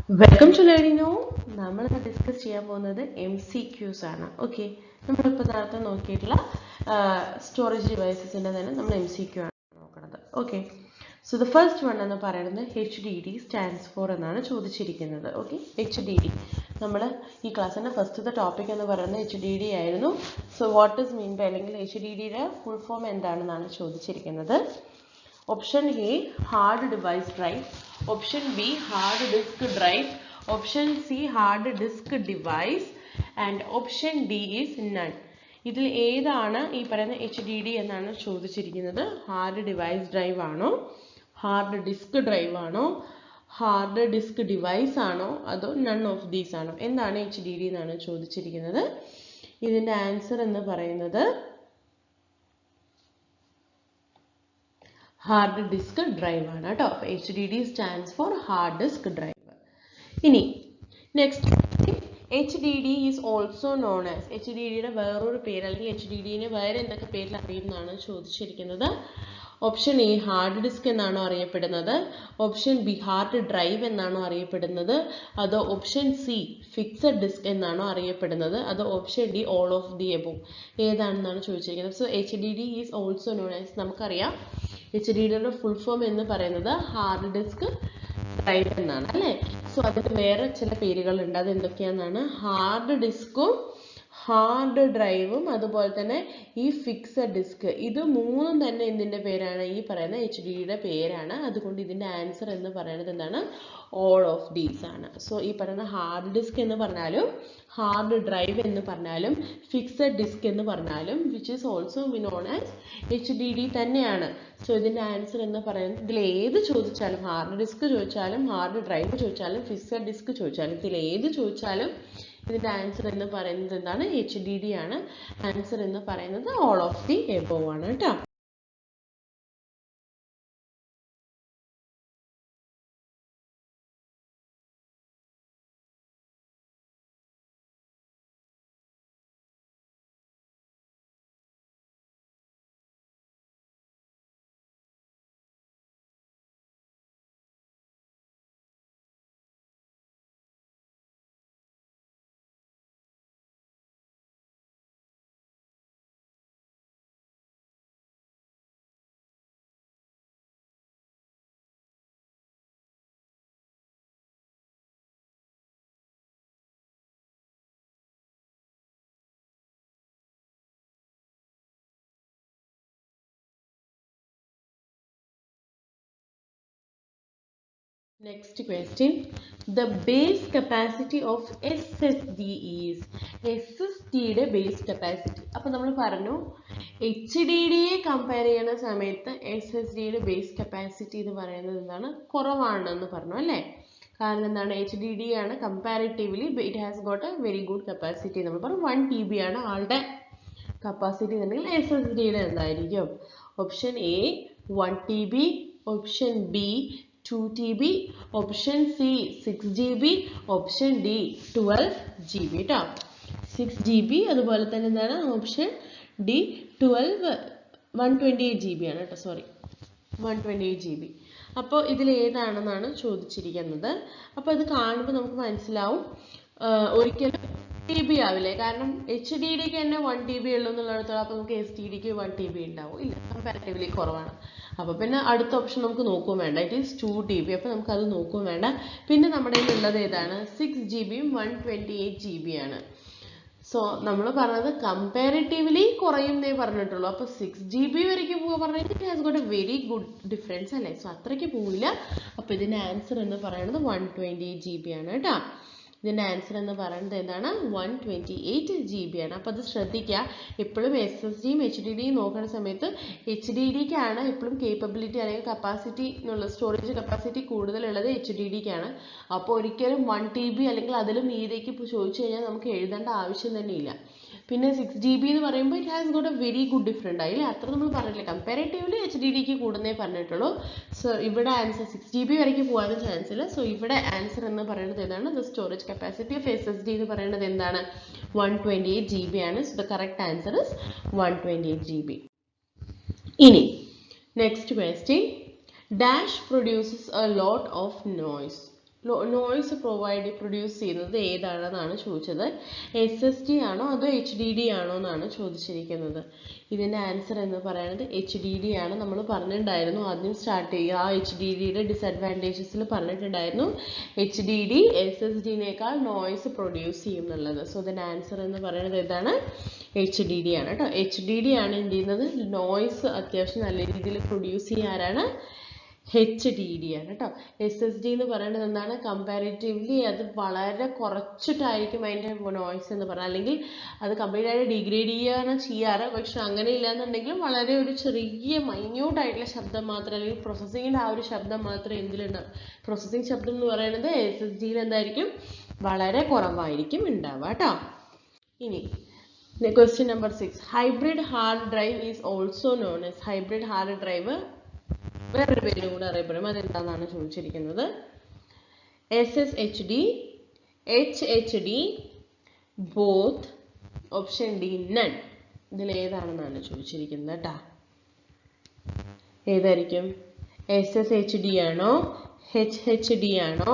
Welcome to Learning Now. We will discuss MCQs. Okay. We will see storage devices in MCQ. Okay. So the first one is HDD stands for okay. HDD. In class first the topic is HDD. So what is mean by HDD full form is Option A, hard device drive. Option B, hard disk drive. Option C, hard disk device. And option D is none. ഇതിൽ ഏതാണ് ഈ പറയുന്ന HDD എന്നാണ് ചോദിച്ചിരിക്കുന്നത്? Hard device drive ആണോ, hard disk drive ആണോ, hard disk device ആണോ, അതോ നൺ ഓഫ് ദീസ് ആണോ? എന്താണ് HDD എന്നാണ് ചോദിച്ചിരിക്കുന്നത്. ഇതിന്റെ ആൻസർ എന്ന് പറയുന്നത് hard disk drive ആണ് ട്ടോ. HDD stands for hard disk drive. ഇനി next HDD is also known as HDD യുടെ വേറൊരു പേര് അല്ലെങ്കിൽ HDD നെ വേറെ എന്തൊക്കെ പേരിൽ അറിയുന്നതാണ് ചോദിച്ചിരിക്കുന്നത്. ഓപ്ഷൻ എ ഹാർഡ് ഡിസ്ക് എന്നാണോ അറിയപ്പെടുന്നത്, ഓപ്ഷൻ ബി ഹാർഡ് ഡ്രൈവ് എന്നാണോ അറിയപ്പെടുന്നത്, അതോ ഓപ്ഷൻ സി ഫിക്സഡ് ഡിസ്ക് എന്നാണോ അറിയപ്പെടുന്നത്, അതോ option D all of the above ഏതാണെന്നാണ് ചോദിച്ചിരിക്കുന്നത്. So HDD is also known as, നമുക്കറിയാം HDDയുടെ ഫുൾ ഫോം എന്ന് പറയുന്നത് ഹാർഡ് ഡിസ്ക് ഡ്രൈവ് എന്നാണ് അല്ലേ. സോ അതിന് വേറെ ചില പേരുകളുണ്ട്. അത് എന്തൊക്കെയാണെന്നാണ് ഹാർഡ് ഡിസ്കും ഹാർഡ് ഡ്രൈവും അതുപോലെ തന്നെ ഈ ഫിക്സഡ് ഡിസ്ക്, ഇത് മൂന്നും തന്നെ എന്തിൻ്റെ പേരാണ്? ഈ പറയുന്ന HDDയുടെ പേരാണ്. അതുകൊണ്ട് ഇതിൻ്റെ ആൻസർ എന്ന് പറയുന്നത് എന്താണ്? ഓൾ ഓഫ് ദീസ് ആണ്. സോ ഈ പറയുന്ന ഹാർഡ് ഡിസ്ക് എന്ന് പറഞ്ഞാലും ഹാർഡ് ഡ്രൈവ് എന്ന് പറഞ്ഞാലും ഫിക്സഡ് ഡിസ്ക് എന്ന് പറഞ്ഞാലും which is also known as HDD തന്നെയാണ്. സോ ഇതിൻ്റെ ആൻസർ എന്ന് പറയുന്നത് ഇതിൽ ഏത് ചോദിച്ചാലും, ഹാർഡ് ഡിസ്ക് ചോദിച്ചാലും ഹാർഡ് ഡ്രൈവ് ചോദിച്ചാലും ഫിക്സഡ് ഡിസ്ക് ചോദിച്ചാലും ഇതിൽ ഏത് ചോദിച്ചാലും ഇതിന്റെ ആൻസർ എന്ന് പറയുന്നത് എന്താണ്? HDD ആണ്. ആൻസർ എന്ന് പറയുന്നത് ഓൾ ഓഫ് ദി എബോവ് ആണ് കേട്ടോ. Next question, the base capacity of SSD is SSD യുടെ base capacity. അപ്പോൾ നമ്മൾ പറഞ്ഞു HDD യെ കമ്പയർ ചെയ്യുന്ന സമയത്ത് SSD യുടെ base capacity എന്ന് പറയുന്നത് എന്താണ്? കുറവാണെന്ന് പറഞ്ഞു അല്ലേ. കാരണം എന്താണ്? HDD ആണ് comparatively it has got A very good capacity. നമ്മൾ പറഞ്ഞു 1 TB ആണ് ആളുടെ കപ്പാസിറ്റി എന്നുണ്ടെങ്കിൽ SSD യുടെ എന്തായിരിക്കും? Option A 1 TB, option B 2 TB, option C 6 GB, option D 12 GB ട്ടോ. 6 GB അതുപോലെ തന്നെ എന്താണ്? ഓപ്ഷൻ ഡി 128 GB ആണ് കേട്ടോ, സോറി 128 GB. അപ്പോൾ ഇതിൽ ഏതാണെന്നാണ് ചോദിച്ചിരിക്കുന്നത്. അപ്പോൾ ഇത് കാണുമ്പോൾ നമുക്ക് മനസ്സിലാവും ഒരിക്കലും TB ആവില്ലേ, കാരണം HDDക്ക് തന്നെ 1 TB ഉള്ളൂ എന്നുള്ളിടത്തോളം അപ്പോൾ നമുക്ക് STDക്ക് 1 TB ഉണ്ടാവും ഇല്ല, കമ്പാരിറ്റീവ്ലി കുറവാണ്. അപ്പോൾ പിന്നെ അടുത്ത ഓപ്ഷൻ നമുക്ക് നോക്കുകയും വേണ്ട, ഇറ്റ് ഈസ് 2 TB. അപ്പോൾ നമുക്ക് അത് നോക്കുകയും വേണ്ട. പിന്നെ നമ്മുടെ കയ്യിലുള്ളത് ഏതാണ്? 6 GB 128 GB ആണ്. സോ നമ്മൾ പറഞ്ഞത് കമ്പാരിറ്റീവ്ലി കുറയുന്നേ പറഞ്ഞിട്ടുള്ളൂ. അപ്പോൾ 6 GB വരയ്ക്ക് പോവുക പറഞ്ഞാൽ it has got A very good difference അല്ലേ. സോ അത്രയ്ക്ക് പോവില്ല. അപ്പോൾ ഇതിൻ്റെ ആൻസർ എന്ന് പറയുന്നത് 128 GB ആണ് കേട്ടോ. ഇതിൻ്റെ ആൻസർ എന്ന് പറയുന്നത് എന്താണ്? 128 GB ആണ്. അപ്പോൾ അത് ശ്രദ്ധിക്കുക. എപ്പോഴും SSDയും HDDയും നോക്കുന്ന സമയത്ത് HDDക്കാണ് എപ്പോഴും കേപ്പബിലിറ്റി അല്ലെങ്കിൽ കപ്പാസിറ്റി എന്നുള്ള സ്റ്റോറേജ് കപ്പാസിറ്റി കൂടുതലുള്ളത് HDDക്കാണ്. അപ്പോൾ ഒരിക്കലും 1 TB അല്ലെങ്കിൽ അതിലും മീതേക്ക് ചോദിച്ചു കഴിഞ്ഞാൽ നമുക്ക് എഴുതേണ്ട ആവശ്യം തന്നെ ഇല്ല. പിന്നെ 6 GB എന്ന് പറയുമ്പോൾ it has got A very good different ആയില്ലേ. അത്ര നമ്മൾ പറഞ്ഞില്ല, കമ്പാരിറ്റീവ്ലി HDDക്ക് കൂടുന്നേ പറഞ്ഞിട്ടുള്ളൂ. സോ ഇവിടെ ആൻസർ 6 GB വരയ്ക്ക് പോകാനും ചാൻസ് ഇല്ല. സോ ഇവിടെ ആൻസർ എന്ന് പറയുന്നത് എന്താണ്? The storage capacity of SSD എന്ന് പറയുന്നത് എന്താണ്? 128 GB ആണ്. So the correct answer is 128 GB. ഇനി next question, dash produces a lot of noise. Noise produce ചെയ്യുന്നത് ഏതാണെന്നാണ് ചോദിച്ചത്. SSD ആണോ അതോ HDD ആണോ എന്നാണ് ചോദിച്ചിരിക്കുന്നത്. ഇതിൻ്റെ ആൻസർ എന്ന് പറയുന്നത് HDD ആണ്. നമ്മൾ പറഞ്ഞിട്ടുണ്ടായിരുന്നു ആദ്യം സ്റ്റാർട്ട് ചെയ്യുക, ആ HDDയുടെ ഡിസഡ്വാൻറ്റേജസിൽ പറഞ്ഞിട്ടുണ്ടായിരുന്നു HDD SSDനേക്കാൾ നോയ്സ് പ്രൊഡ്യൂസ് ചെയ്യും എന്നുള്ളത്. സോ ഇതിൻ്റെ ആൻസർ എന്ന് പറയുന്നത് ഏതാണ്? HDD ആണ് കേട്ടോ. HDD ആണ് എന്ത് ചെയ്യുന്നത്? നോയ്സ് അത്യാവശ്യം നല്ല രീതിയിൽ പ്രൊഡ്യൂസ് ചെയ്യുക ആരാണ്? HDD ആണ് കേട്ടോ. SSD എന്ന് പറയുന്നത് എന്താണ്? കമ്പാരിറ്റീവ്ലി അത് വളരെ കുറച്ചിട്ടായിരിക്കും അതിൻ്റെ നോയ്സ് എന്ന് പറഞ്ഞാൽ, അല്ലെങ്കിൽ അത് കംപ്ലീറ്റ് ആയിട്ട് ഡിഗ്രേഡ് ചെയ്യുകയാണ് ചെയ്യാറ്. പക്ഷെ അങ്ങനെ ഇല്ലാന്നുണ്ടെങ്കിലും വളരെ ഒരു ചെറിയ മൈന്യൂട്ട് ആയിട്ടുള്ള ശബ്ദം മാത്രം, അല്ലെങ്കിൽ പ്രോസസ്സിങ്ങിൻ്റെ ആ ഒരു ശബ്ദം മാത്രം എന്തിലുണ്ടാവും? പ്രോസസ്സിങ് ശബ്ദം എന്ന് പറയുന്നത് SSDയിൽ എന്തായിരിക്കും? വളരെ കുറവായിരിക്കും ഉണ്ടാവുക കേട്ടോ. ഇനി question number 6. Hybrid hard drive is also known as. Hybrid hard drive വേറൊരു പേരും കൂടെ അറിയപ്പെടും. അതെന്താണെന്നാണ് ചോദിച്ചിരിക്കുന്നത്. SSHD, HHD, both, option D none. ഇതിൽ ഏതാണെന്നാണ് ചോദിച്ചിരിക്കുന്നത് കേട്ടോ. ഏതായിരിക്കും? SSHD ആണോ, HHD ആണോ,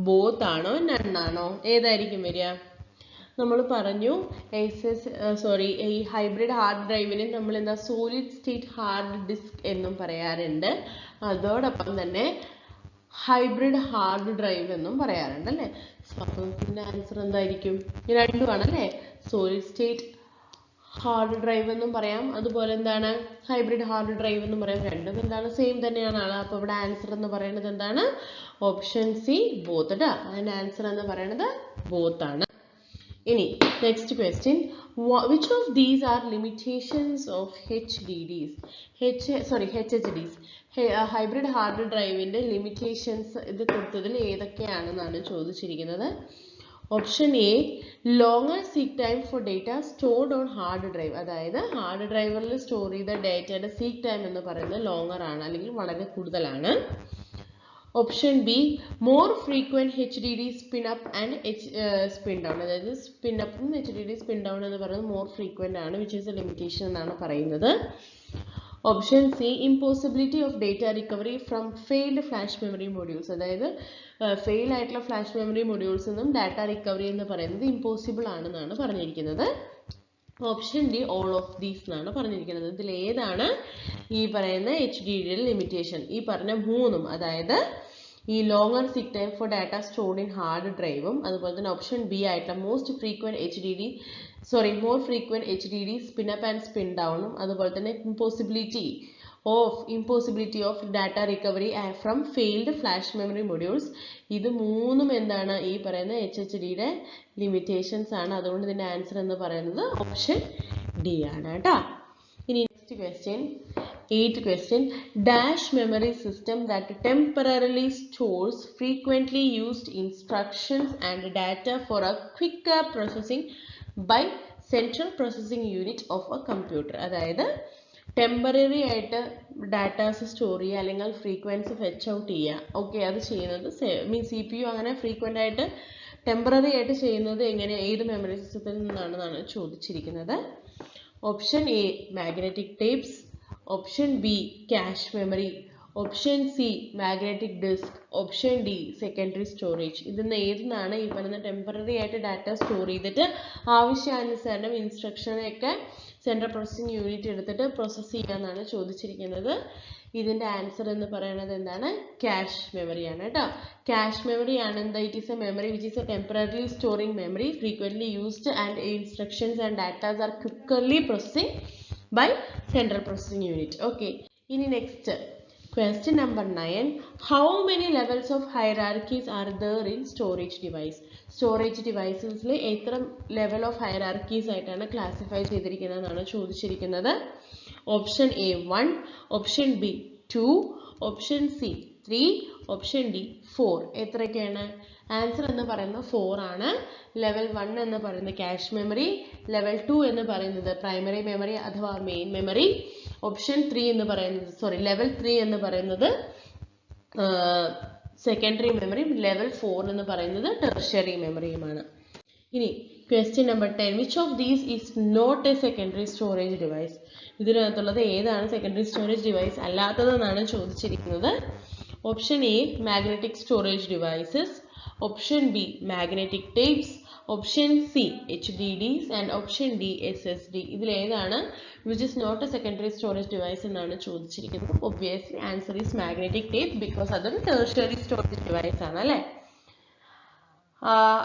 ബോത്ത് ആണോ, നൺ ആണോ? ഏതായിരിക്കും വരിക? നമ്മൾ പറഞ്ഞു ഈ ഹൈബ്രിഡ് ഹാർഡ് ഡ്രൈവിന് നമ്മൾ എന്താ സോളിഡ് സ്റ്റേറ്റ് ഹാർഡ് ഡിസ്ക് എന്നും പറയാറുണ്ട്. അതോടൊപ്പം തന്നെ ഹൈബ്രിഡ് ഹാർഡ് ഡ്രൈവ് എന്നും പറയാറുണ്ട് അല്ലേ. അപ്പോൾ ഇതിൻ്റെ ആൻസർ എന്തായിരിക്കും? രണ്ടുമാണല്ലേ. സോളിഡ് സ്റ്റേറ്റ് ഹാർഡ് ഡ്രൈവ് എന്നും പറയാം, അതുപോലെ എന്താണ് ഹൈബ്രിഡ് ഹാർഡ് ഡ്രൈവ് എന്നും പറയാം. രണ്ടും എന്താണ്? സെയിം തന്നെയാണ്. അപ്പോൾ ഇവിടെ ആൻസർ എന്ന് പറയുന്നത് എന്താണ്? ഓപ്ഷൻ സി ബോത്ത് കേട്ടോ. അതിൻ്റെ ആൻസർ എന്ന് പറയുന്നത് ബോത്ത് ആണ്. ഇനി next question. Which of these are limitations of HDDs? HHDs hybrid hard ഡ്രൈവിൻ്റെ ലിമിറ്റേഷൻസ് ഇത് കൊടുത്തതിൽ ഏതൊക്കെയാണെന്നാണ് ചോദിച്ചിരിക്കുന്നത്. Option A, longer seek time for data stored on hard drive. അതായത് ഹാർഡ് ഡ്രൈവറിൽ സ്റ്റോർ ചെയ്ത ഡേറ്റയുടെ സീക്ക് ടൈം എന്ന് പറയുന്നത് ലോങ്ങർ ആണ്, അല്ലെങ്കിൽ വളരെ കൂടുതലാണ്. Option B, more frequent HDD spin up and spin down. അതായത് സ്പിൻ അപ്പും HDD സ്പിൻ ഡൗൺ എന്ന് പറയുന്നത് മോർ ഫ്രീക്വൻ്റ് ആണ്, വിച്ച് ഈസ് എ ലിമിറ്റേഷൻ എന്നാണ് പറയുന്നത്. Option C, impossibility of data recovery from failed flash memory modules. അതായത് fail ആയിട്ടുള്ള flash memory modules നിന്നും data recovery എന്ന് പറയുന്നത് ഇമ്പോസിബിൾ ആണെന്നാണ് പറഞ്ഞിരിക്കുന്നത്. Option D, all of these എന്നാണ് പറഞ്ഞിരിക്കുന്നത്. ഇതിൽ ഏതാണ് ഈ പറയുന്ന HDDയുടെ ലിമിറ്റേഷൻ? ഈ പറഞ്ഞ മൂന്നും, അതായത് ഈ longer seek time for data stored in hard ഡ്രൈവും, അതുപോലെ തന്നെ ഓപ്ഷൻ ബി ആയിട്ടുള്ള more frequent HDD spin up and spin ഡൗണും, അതുപോലെ തന്നെ impossibility of data recovery from failed flash memory modules. ഇത് മൂന്നും എന്താണ്? ഈ പറയുന്ന HHDയുടെ ലിമിറ്റേഷൻസ് ആണ്. അതുകൊണ്ട് ഇതിൻ്റെ ആൻസർ എന്ന് പറയുന്നത് ഓപ്ഷൻ ഡി ആണ് കേട്ടോ. ഇനി next question, 8th question. Dash memory system that temporarily stores frequently used instructions and data for a quicker processing by central processing unit of a computer. അതായത് ടെമ്പററി ആയിട്ട് ഡാറ്റാസ് സ്റ്റോർ ചെയ്യുക, അല്ലെങ്കിൽ frequency fetch out ചെയ്യുക. Okay, അത് ചെയ്യുന്നത് CPU അങ്ങനെ frequent ആയിട്ട് temporary ആയിട്ട് ചെയ്യുന്നത് എങ്ങനെ, ഏത് മെമ്മറി സിസ്റ്റത്തിൽ നിന്നാണെന്നാണ് ചോദിച്ചിരിക്കുന്നത്. Option A, magnetic tapes. Option B, cache memory. Option C, magnetic disk. Option D, secondary storage. ഇതിന്ന് ഏതെന്നാണ് ഈ പറയുന്ന ടെമ്പററി ആയിട്ട് ഡാറ്റ സ്റ്റോർ ചെയ്തിട്ട് ആവശ്യാനുസരണം ഇൻസ്ട്രക്ഷനൊക്കെ സെൻട്രൽ പ്രോസസ്സിംഗ് യൂണിറ്റ് എടുത്തിട്ട് പ്രോസസ്സ് ചെയ്യാന്നാണ് ചോദിച്ചിരിക്കുന്നത്. ഇതിൻ്റെ ആൻസർ എന്ന് പറയുന്നത് എന്താണ്? ക്യാഷ് മെമ്മറിയാണ് കേട്ടോ. ക്യാഷ് മെമ്മറി ആണ് എന്താ? It is a memory which is a temporary storing memory frequently used and instructions and datas are quicker processing by central processing unit. Okay, ini next question number 9. How many levels of hierarchies are there in storage device? Storage devices le etra level of hierarchies aitana classify cheyidirikkannadana chodichirikkunnathu. Option A 1, option B 2, option C 3, option D 4. എത്രയൊക്കെയാണ്? Answer എന്ന് പറയുന്നത് 4 ആണ്. Level 1 എന്ന് പറയുന്നത് cache memory, level 2 എന്ന് പറയുന്നത് primary memory അഥവാ main memory, option 3 എന്ന് പറയുന്നത് ലെവൽ 3 എന്ന് പറയുന്നത് സെക്കൻഡറി മെമ്മറി, ലെവൽ 4 എന്ന് പറയുന്നത് ടെർഷ്യറി മെമ്മറിയുമാണ്. ഇനി question number 10. Which of these is not a secondary storage device? ഇതിനകത്തുള്ളത് ഏതാണ് സെക്കൻഡറി സ്റ്റോറേജ് ഡിവൈസ് അല്ലാത്തതെന്നാണ് ചോദിച്ചിരിക്കുന്നത്. Option A, magnetic storage devices. Option B, magnetic tapes. Option C, HDDs. And option D, SSD. ഇതിൽ ഏതാണ് which is not a secondary storage device എന്നാണ് ചോദിച്ചിരിക്കുന്നത്. Obviously answer is magnetic tape because അതൊരു tertiary storage device ആണ് അല്ലേ.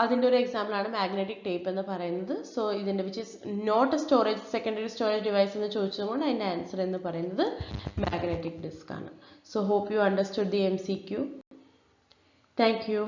അതിൻ്റെ ഒരു example ആണ് മാഗ്നറ്റിക് ടേപ്പ് എന്ന് പറയുന്നത്. സോ ഇതിൻ്റെ which is not a storage secondary storage device എന്ന് ചോദിച്ചതുകൊണ്ട് അതിൻ്റെ ആൻസർ എന്ന് പറയുന്നത് മാഗ്നറ്റിക് ഡിസ്ക് ആണ്. So hope you understood the MCQ. Thank U.